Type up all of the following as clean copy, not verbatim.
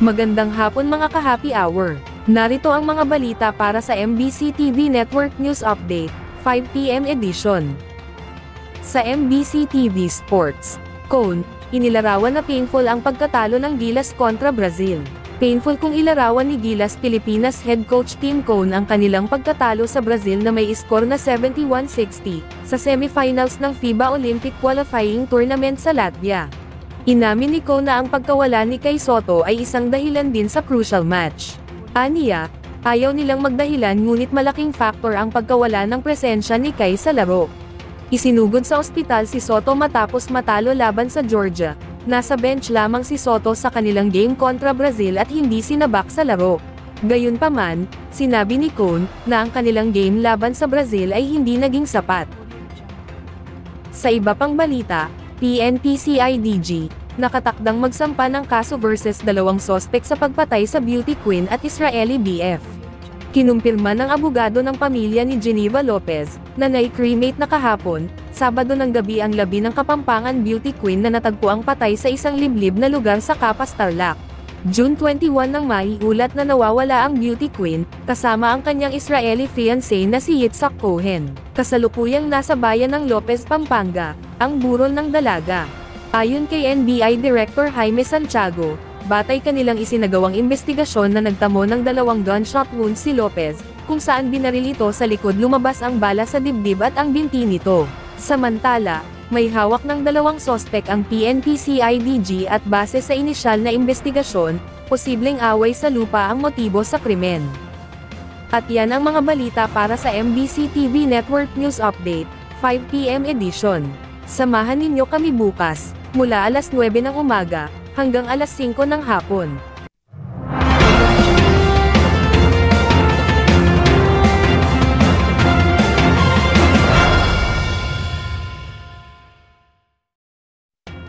Magandang hapon mga ka-happy hour. Narito ang mga balita para sa MBC TV Network News Update, 5 PM edition. Sa MBC TV Sports, Cone, inilarawan na painful ang pagkatalo ng Gilas kontra Brazil. Painful kung ilarawan ni Gilas Pilipinas head coach Tim Cone ang kanilang pagkatalo sa Brazil na may score na 71-60, sa semifinals ng FIBA Olympic Qualifying Tournament sa Latvia. Inamin ni Cone na ang pagkawala ni Kai Sotto ay isang dahilan din sa crucial match. Aniya, ayaw nilang magdahilan ngunit malaking factor ang pagkawala ng presensya ni Kai sa laro. Isinugod sa ospital si Sotto matapos matalo laban sa Georgia. Nasa bench lamang si Sotto sa kanilang game kontra Brazil at hindi sinabak sa laro. Gayunpaman, sinabi ni Cone na ang kanilang game laban sa Brazil ay hindi naging sapat. Sa iba pang balita, PNP-CIDG, nakatakdang magsampa ng kaso versus dalawang sospek sa pagpatay sa beauty queen at Israeli BF. Kinumpirma ng abogado ng pamilya ni Geneva Lopez, na nai-cremate na kahapon, Sabado ng gabi ang labi ng Kapampangan beauty queen na natagpuang patay sa isang liblib na lugar sa Capas Tarlac. June 21 nang maiulat na nawawala ang beauty queen, kasama ang kanyang Israeli fiancé na si Yitzhak Cohen. Kasalukuyang nasa bayan ng Lopez, Pampanga, ang burol ng dalaga. Ayon kay NBI Director Jaime Santiago, batay kanilang isinagawang investigasyon na nagtamo ng 2 gunshot wounds si Lopez, kung saan binaril ito sa likod lumabas ang bala sa dibdib at ang binti nito. Samantala, may hawak ng 2 sospek ang PNP-CIDG at base sa inisyal na investigasyon, posibleng away sa lupa ang motibo sa krimen. At yan ang mga balita para sa MBC TV Network News Update, 5 PM edition. Samahan ninyo kami bukas, mula alas 9 ng umaga, hanggang alas 5 ng hapon.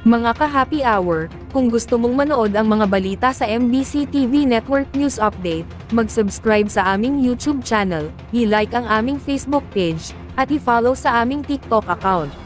Mga ka-happy hour, kung gusto mong manood ang mga balita sa MBC TV Network News Update, mag-subscribe sa aming YouTube channel, i-like ang aming Facebook page, at i-follow sa aming TikTok account.